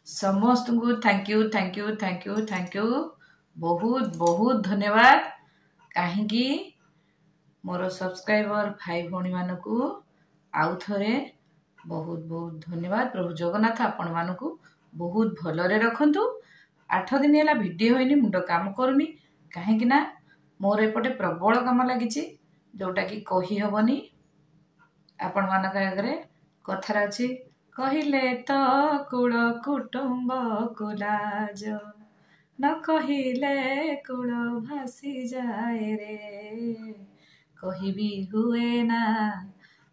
समस्त को thank you thank you thank you thank you बहुत बहुत धन्यवाद कहीं मोर सब्सक्राइबर भाई भौणी मान को आउ थे बहुत बहुत धन्यवाद। प्रभु जगन्नाथ आपण मान बहुत भलरे रखंतु। 8 दिन है भिडियो होइनी मुंड काम करूनी कहीं मोर एपटे प्रबल काम लगी जोटा कि कही हबनी। आपण मान आगे कथार अच्छी कहले तो कूल कुटुंब कुलाज न कहले कूल भासी जाए रे कही भी हुए ना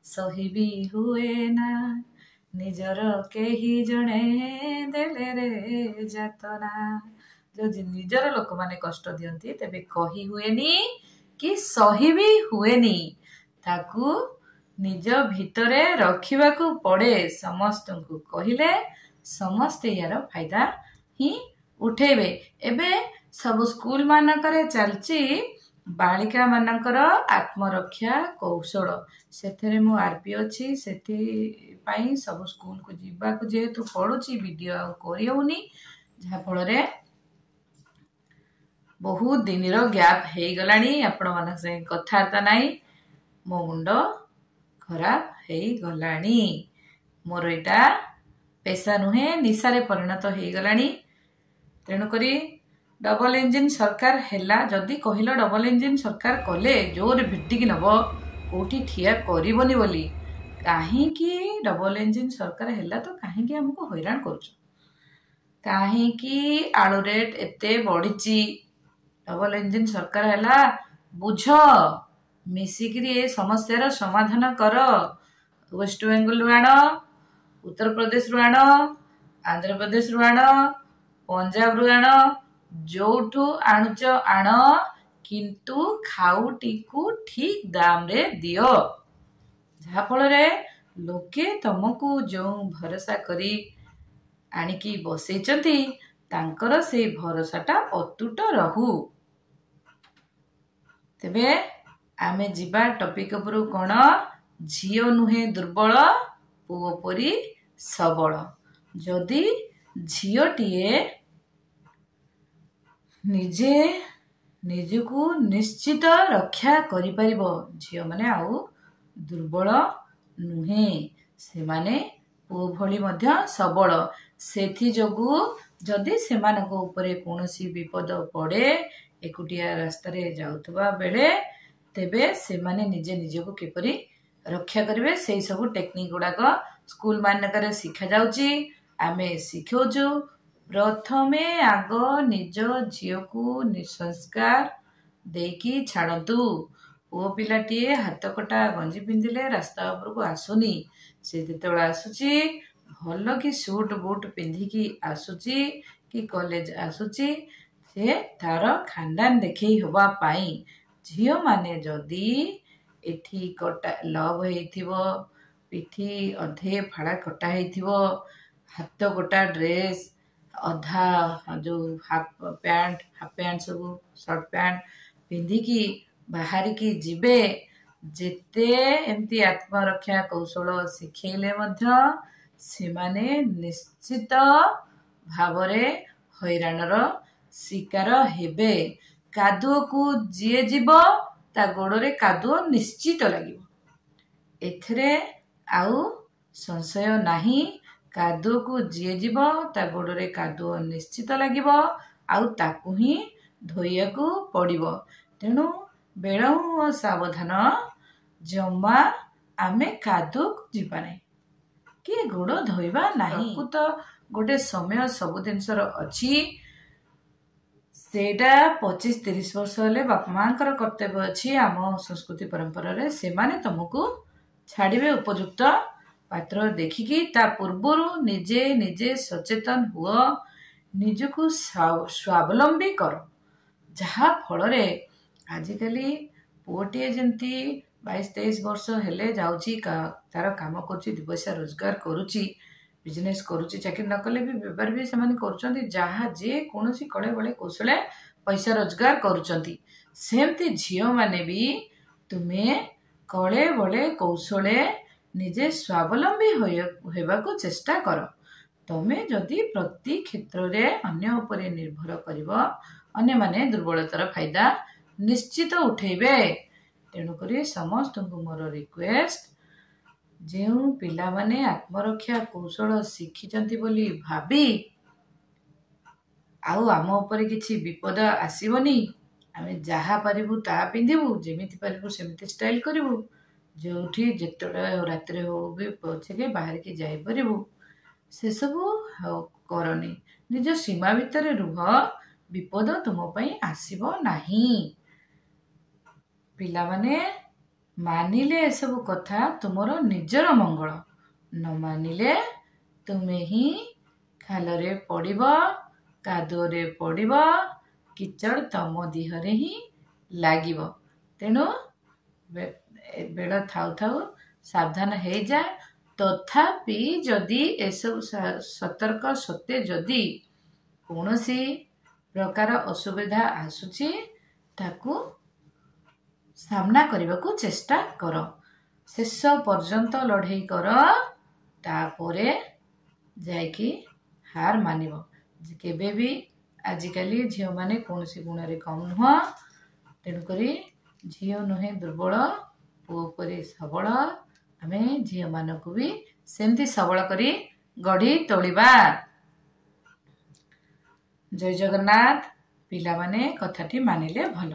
सही भी हुए ना निजर केही जणे देले रे जातना। जो निजर लोक माने कष्ट दियंती तेबे कही हुएनी कि सही भी हुएनी ताकू निज भितरे रखिबा को पड़े। समस्त को कहिले समस्ते यार फायदा ही उठेबे। एबे सब स्कूल मानकरे चलची बालिका मानकर आत्मरक्षा कौशल सेथरे मु आरपी अछि सेथि पई सब स्कूल को जीवा को जेतु पडुची वीडियो आ करियौनी जहा फल रे बहुत दिन रो गैप हे गलानी आपण मन से कथार्ता नाही मो मुंड खराब हे गलानी। मोर एटा पेशा नुहे निशारे परिणत हे गलानी। तेणु करी डबल इंजिन सरकार हैला जदि कहिलो डबल इंजिन सरकार कले जोर भिटिक नब कोठी ठिया करिवनी बोली काहे कि डबल इंजिन सरकार हैला तो काहे कि हमको हैरान करछ काहे कि आलू रेट एते बढ़िची। डबल इंजिन सरकार हैला बुझ मिसिकरी ए समस्या समाधान कर। वेस्ट बेंगल रु आण उत्तर प्रदेश रु आण आंध्र प्रदेश रु आण पंजाब रु आण जोठू आणुच आण किंतु खाउटी को ठीक दाम रे दियो जहा फल रे लोके तुमको जो भरोसा करी आनिकी बसैचंती तांकर से भरोसाटा अतुट रहू। तेबे आमे जीवा टॉपिक पर कोन झियो नुहे दुर्बल पुओ परी सबल। जदि झियोटीए निजे निजको निश्चित रक्षा करि परिबो झियो माने आउ दुर्बल नुहे से माने पुओ भली मध्य सबल। सेथि जोगु जदि सेमानको ऊपर कोनोसी विपद पड़े एकुटिया रास्ता रे जाउतबा बेले तेबे से माने निजे निजको किपरि रक्षा करिवे सेई सब टेक्निक गुडाक स्कूल मानकरे शिखा जाउची आमे शिखौजु। प्रथमे आग निज झियो को निसंस्कार देकी छाड़तु। पुओ पिलाटीए हाथ कटा गंजी पिंधिले रास्ता ऊपर को आसुनी से जेतेबेला आसुची भल कि सूट बूट पिंधिकी आसुची कि कॉलेज आसुची से तार खानदान देखई हवा पाई। झियो माने जदि एठी कटा लव हेइथिबो पिठी अधे फाड़ा कटा हेइथिबो हाथ गोटा ड्रेस अधा जो हाफ पैंट सब शॉर्ट पैंट पिंधिकी बाहर की जीवे जेते एमती आत्मरक्षा कौशल शिखेले मध्य सेमाने निश्चित भावरे हैरानर शिकार हेबे। कादुओ को जीए जीव ता गोड़े कादुओ निश्चित लगिबो एथरे आउ संशय नाही। कादुओ को जीए जीव ता गोड़े कादुओ निश्चित लगिबो आउ ताकू ही धोइया को पड़िबो। तेणु बेलौ सावधान जमा आमे कादुओ को जीवा नहीं कि गोड़ धोइबा नाही। तो गोटे समय सब जिनसर अच्छी सेटा 25-30 वर्ष हेले बापा मांकर कर्तव्य अच्छी आम संस्कृति परंपरा रे से माने तुमको छाड़िबे उपयुक्त पात्र देखिकी ता पूर्वरु निजे निजे सचेतन हुआ निजको स्वावलंबी कर जहा फल रे आजिकली पुओटीए जंती 22-23 वर्ष हेले जाउची तार काम करुची 2 पैसा रोजगार करुची बिजनेस करुची चाकरी न कले भी व्यापार भी से करुचंती जहा जे कोनोसी कड़े बड़े कौशले पैसा रोजगार करुचंती सेमती झियो माने भी तुमे कड़े बड़े कौशले निजे स्वावलंबी होबाकू चेष्टा कर। ତମେ ଯଦି ପ୍ରତି କ୍ଷେତ୍ରରେ ଅନ୍ୟ ଉପରେ ନିର୍ଭର କରିବ ଅନ୍ୟମାନେ ଦୁର୍ବଳତାର ଫାଇଦା ନିଶ୍ଚିତ ଉଠେଇବେ। ତେଣୁକରି ସମସ୍ତଙ୍କୁ ମୋର ରିକ୍ୱେଷ୍ଟ, ଯେଉଁ ପିଲାମାନେ ଆତ୍ମରକ୍ଷା କୌଶଳ ଶିଖିଛନ୍ତି ବୋଲି ଭାବି ଆଉ ଆମ ଉପରେ କିଛି ବିପଦ ଆସିବନି, ଆମେ ଯାହା ପାରିବୁ ତାହା ପିନ୍ଧିବୁ, ଯେମିତି ପାରିବୁ ସେମିତି ଷ୍ଟାଇଲ କରିବୁ, ଯେଉଁଠି ଯେତେବେଳେ ରାତିରେ ହଉ ବି ପଛକେ ବାହାରିକି ଯାଇପାରିବୁ, ସେସବୁ କରନି। ନିଜ ସୀମା ଭିତରେ ରୁହ, ବିପଦ ତୁମ ପାଇଁ ଆସିବ ନାହିଁ। ପିଲାମାନେ ମାନିଲେ ଏସବୁ କଥା ତୁମର ନିଜର ମଙ୍ଗଳ, ନ ମାନିଲେ ତୁମେ ହିଁ ଖାଲରେ ପଡ଼ିବ, କାଦୁଅରେ ପଡ଼ିବ, କିଚଡ଼ ତମ ଦେହରେ ହିଁ ଲାଗିବ। ତେଣୁ ବେଳ ଥାଉ ଥାଉ ସାବଧାନ ହେଇଯା। ତଥାପି ଯଦି ଏସବୁ ସତର୍କ ସତ୍ତ୍ୱେ ଯଦି କୌଣସି ପ୍ରକାର ଅସୁବିଧା ଆସୁଛି, ତାକୁ ସାମ୍ନା କରିବାକୁ ଚେଷ୍ଟା କର, ଶେଷ ପର୍ଯ୍ୟନ୍ତ ଲଢ଼େଇ କର, ତାପରେ ଯାଇକି ହାର ମାନିବ। କେବେ ବି ଆଜିକାଲି ଝିଅମାନେ କୌଣସି ଗୁଣରେ କମ୍ ନୁହଁ। ତେଣୁକରି ଝିଅ ନୁହେଁ ଦୁର୍ବଳ, ପୁଅ ପରି ସବଳ। ଆମେ ଝିଅମାନଙ୍କୁ ବି ସେମିତି ସବଳ କରି ଗଢ଼ି ତୋଳିବା। ଜୟ ଜଗନ୍ନାଥ। ପିଲାମାନେ କଥାଟି ମାନିଲେ ଭଲ।